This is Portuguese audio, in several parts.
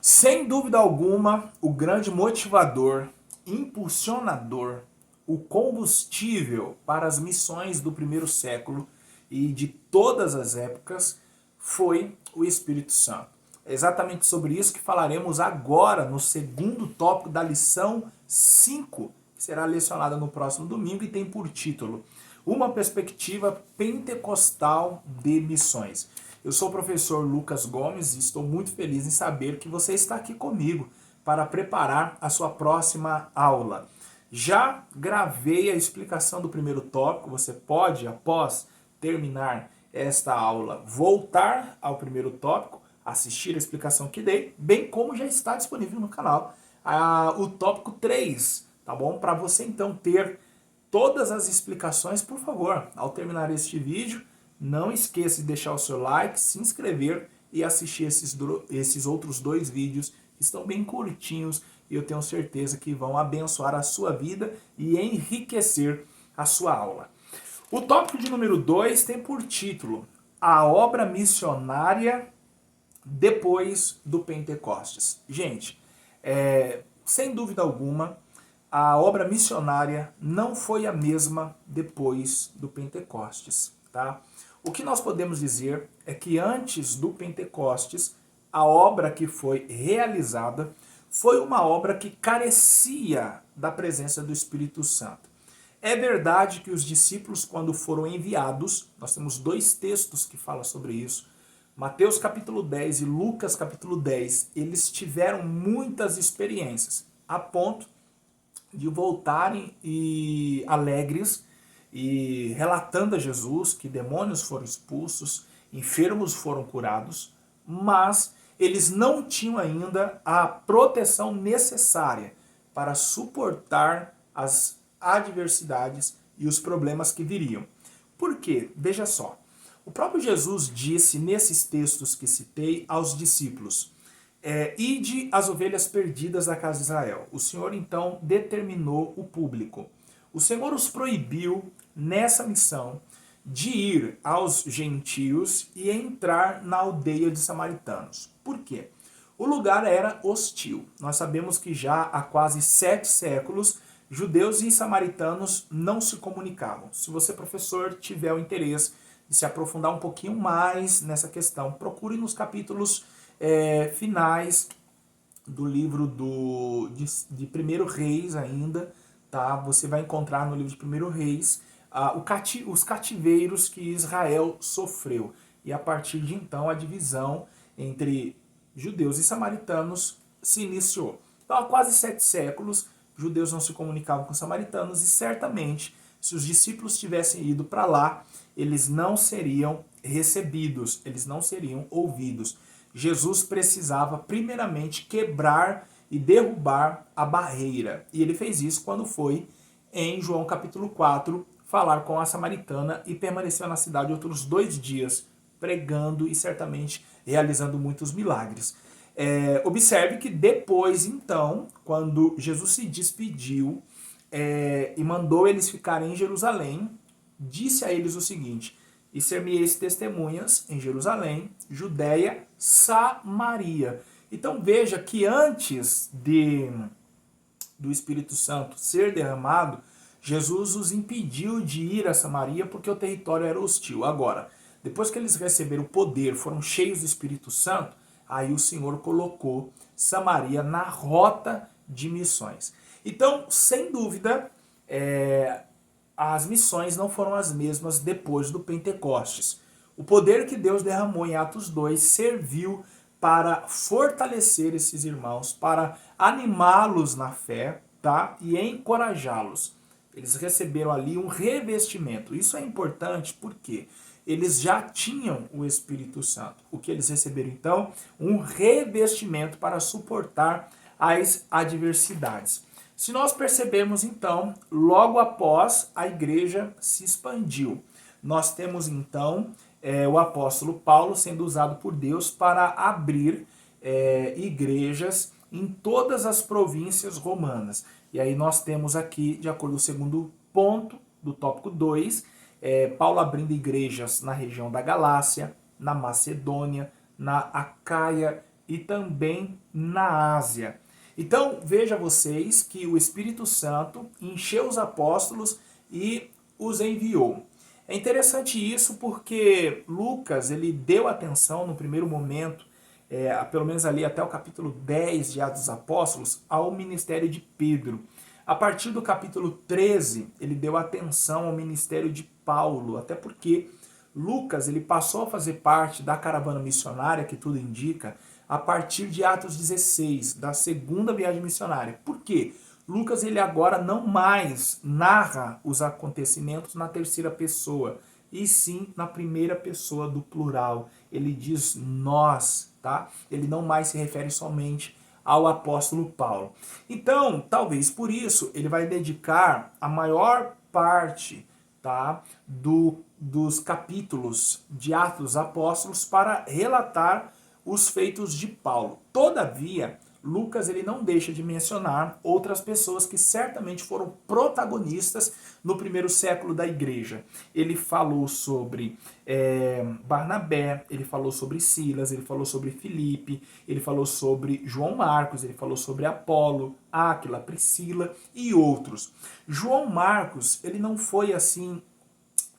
Sem dúvida alguma, o grande motivador, impulsionador, o combustível para as missões do primeiro século e de todas as épocas foi o Espírito Santo. É exatamente sobre isso que falaremos agora no segundo tópico da lição 5, que será lecionada no próximo domingo e tem por título Uma perspectiva pentecostal de missões. Eu sou o professor Lucas Gomes e estou muito feliz em saber que você está aqui comigo para preparar a sua próxima aula. Já gravei a explicação do primeiro tópico, você pode, após terminar esta aula, voltar ao primeiro tópico, assistir a explicação que dei, bem como já está disponível no canal o tópico 3, tá bom? Para você então ter todas as explicações, por favor, ao terminar este vídeo, não esqueça de deixar o seu like, se inscrever e assistir esses outros dois vídeos que estão bem curtinhos e eu tenho certeza que vão abençoar a sua vida e enriquecer a sua aula. O tópico de número 2 tem por título A Obra Missionária depois do Pentecostes. Gente, sem dúvida alguma, a obra missionária não foi a mesma depois do Pentecostes, tá? O que nós podemos dizer é que antes do Pentecostes, a obra que foi realizada foi uma obra que carecia da presença do Espírito Santo. É verdade que os discípulos, quando foram enviados, nós temos dois textos que falam sobre isso, Mateus capítulo 10 e Lucas capítulo 10, eles tiveram muitas experiências, a ponto de voltarem alegres e relatando a Jesus que demônios foram expulsos, enfermos foram curados, mas eles não tinham ainda a proteção necessária para suportar as adversidades e os problemas que viriam. Por quê? Veja só. O próprio Jesus disse nesses textos que citei aos discípulos: ide as ovelhas perdidas da casa de Israel. O Senhor então determinou o público. O Senhor os proibiu nessa missão de ir aos gentios e entrar na aldeia de samaritanos. Por quê? O lugar era hostil. Nós sabemos que já há quase 7 séculos, judeus e samaritanos não se comunicavam. Se você, professor, tiver o interesse de se aprofundar um pouquinho mais nessa questão, procure nos capítulos finais do livro de 1 Reis ainda, tá? Você vai encontrar no livro de 1 Reis os cativeiros que Israel sofreu. E a partir de então a divisão entre judeus e samaritanos se iniciou. Então há quase 7 séculos, judeus não se comunicavam com samaritanos e certamente, se os discípulos tivessem ido para lá, eles não seriam recebidos, eles não seriam ouvidos. Jesus precisava primeiramente quebrar e derrubar a barreira. E ele fez isso quando foi em João capítulo 4 falar com a samaritana e permaneceu na cidade outros 2 dias pregando e certamente realizando muitos milagres. Observe que depois então, quando Jesus se despediu e mandou eles ficarem em Jerusalém, disse a eles o seguinte: e ser-me-eis testemunhas em Jerusalém, Judéia, Samaria. Então veja que antes do Espírito Santo ser derramado, Jesus os impediu de ir a Samaria porque o território era hostil. Agora, depois que eles receberam o poder, foram cheios do Espírito Santo, aí o Senhor colocou Samaria na rota de missões. Então, sem dúvida, as missões não foram as mesmas depois do Pentecostes. O poder que Deus derramou em Atos 2 serviu para fortalecer esses irmãos, para animá-los na fé, tá? E encorajá-los. Eles receberam ali um revestimento. Isso é importante porque eles já tinham o Espírito Santo. O que eles receberam então? Um revestimento para suportar as adversidades. Se nós percebermos então, logo após a igreja se expandiu. Nós temos então o apóstolo Paulo sendo usado por Deus para abrir igrejas em todas as províncias romanas. E aí nós temos aqui, de acordo com o segundo ponto do tópico 2, Paulo abrindo igrejas na região da Galácia, na Macedônia, na Acaia e também na Ásia. Então, veja vocês que o Espírito Santo encheu os apóstolos e os enviou. É interessante isso porque Lucas, ele deu atenção no primeiro momento, pelo menos ali até o capítulo 10 de Atos dos Apóstolos, ao ministério de Pedro. A partir do capítulo 13, ele deu atenção ao ministério de Paulo, até porque Lucas ele passou a fazer parte da caravana missionária, que tudo indica, a partir de Atos 16, da segunda viagem missionária. Por quê? Lucas ele agora não mais narra os acontecimentos na terceira pessoa, e sim na primeira pessoa do plural. Ele diz nós, tá? Ele não mais se refere somente ao apóstolo Paulo. Então, talvez por isso, ele vai dedicar a maior parte, tá, dos capítulos de Atos dos Apóstolos para relatar os feitos de Paulo. Todavia, Lucas ele não deixa de mencionar outras pessoas que certamente foram protagonistas no primeiro século da igreja. Ele falou sobre Barnabé, ele falou sobre Silas, ele falou sobre Filipe, ele falou sobre João Marcos, ele falou sobre Apolo, Áquila, Priscila e outros. João Marcos ele não foi assim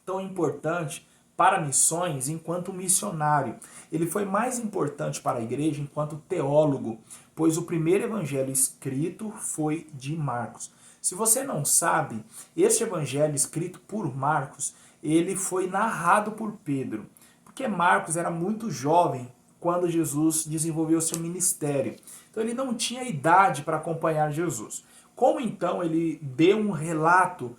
tão importante para missões enquanto missionário. Ele foi mais importante para a igreja enquanto teólogo, pois o primeiro evangelho escrito foi de Marcos. Se você não sabe, este evangelho escrito por Marcos, ele foi narrado por Pedro, porque Marcos era muito jovem quando Jesus desenvolveu seu ministério. Então ele não tinha idade para acompanhar Jesus. Como então ele deu um relato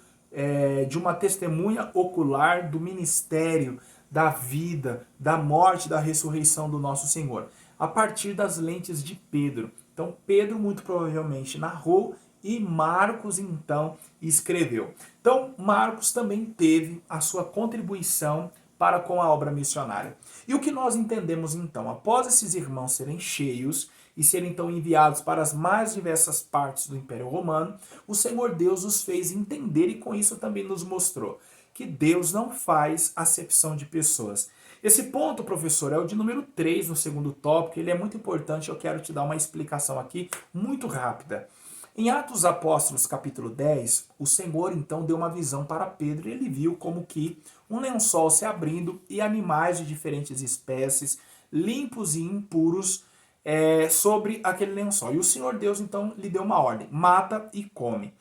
de uma testemunha ocular do ministério, da vida, da morte, da ressurreição do nosso Senhor, a partir das lentes de Pedro. Então Pedro muito provavelmente narrou e Marcos então escreveu. Então Marcos também teve a sua contribuição para com a obra missionária. E o que nós entendemos então? Após esses irmãos serem cheios e serem então enviados para as mais diversas partes do Império Romano, o Senhor Deus os fez entender e com isso também nos mostrou que Deus não faz acepção de pessoas. Esse ponto, professor, é o de número 3 no segundo tópico, ele é muito importante, eu quero te dar uma explicação aqui muito rápida. Em Atos dos Apóstolos, capítulo 10, o Senhor então deu uma visão para Pedro e ele viu como que um lençol se abrindo e animais de diferentes espécies, limpos e impuros, sobre aquele lençol. E o Senhor Deus então lhe deu uma ordem, mata e come.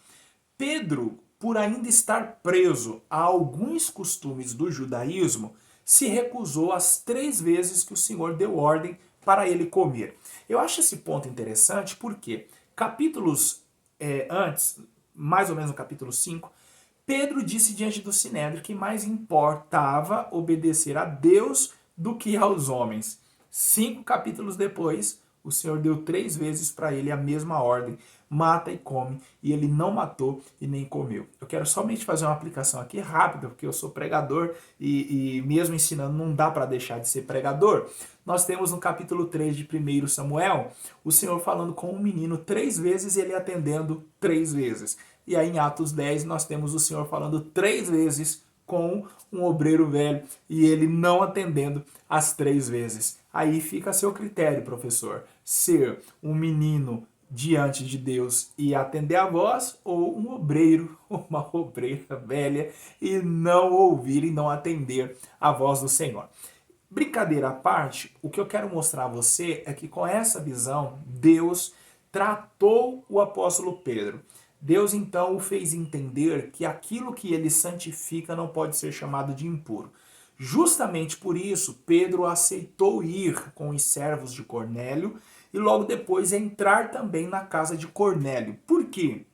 Pedro, por ainda estar preso a alguns costumes do judaísmo, se recusou as 3 vezes que o Senhor deu ordem para ele comer. Eu acho esse ponto interessante porque capítulos antes, mais ou menos no capítulo 5, Pedro disse diante do Sinédrio que mais importava obedecer a Deus do que aos homens. 5 capítulos depois, o Senhor deu 3 vezes para ele a mesma ordem, mata e come, e ele não matou e nem comeu. Eu quero somente fazer uma aplicação aqui rápida, porque eu sou pregador e mesmo ensinando não dá para deixar de ser pregador. Nós temos no capítulo 3 de 1 Samuel, o Senhor falando com um menino 3 vezes e ele atendendo 3 vezes. E aí em Atos 10 nós temos o Senhor falando 3 vezes com um obreiro velho e ele não atendendo as 3 vezes. Aí fica a seu critério, professor, ser um menino diante de Deus e atender a voz, ou um obreiro, uma obreira velha e não ouvir e não atender a voz do Senhor. Brincadeira à parte, o que eu quero mostrar a você é que com essa visão, Deus tratou o apóstolo Pedro. Deus então o fez entender que aquilo que ele santifica não pode ser chamado de impuro. Justamente por isso, Pedro aceitou ir com os servos de Cornélio e logo depois entrar também na casa de Cornélio. Por quê?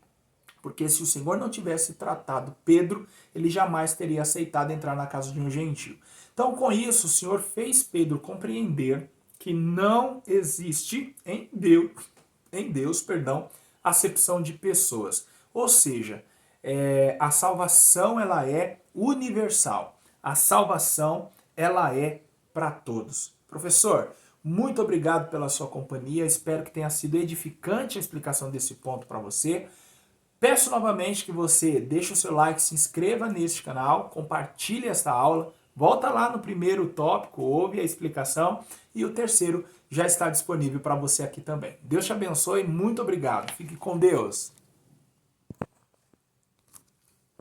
Porque se o Senhor não tivesse tratado Pedro, ele jamais teria aceitado entrar na casa de um gentio. Então, com isso, o Senhor fez Pedro compreender que não existe em Deus, acepção de pessoas. Ou seja, a salvação ela é universal. A salvação ela é para todos. Professor, muito obrigado pela sua companhia. Espero que tenha sido edificante a explicação desse ponto para você. Peço novamente que você deixe o seu like, se inscreva neste canal, compartilhe esta aula, Volta lá no primeiro tópico, ouve a explicação, e o terceiro já está disponível para você aqui também. Deus te abençoe, muito obrigado. Fique com Deus.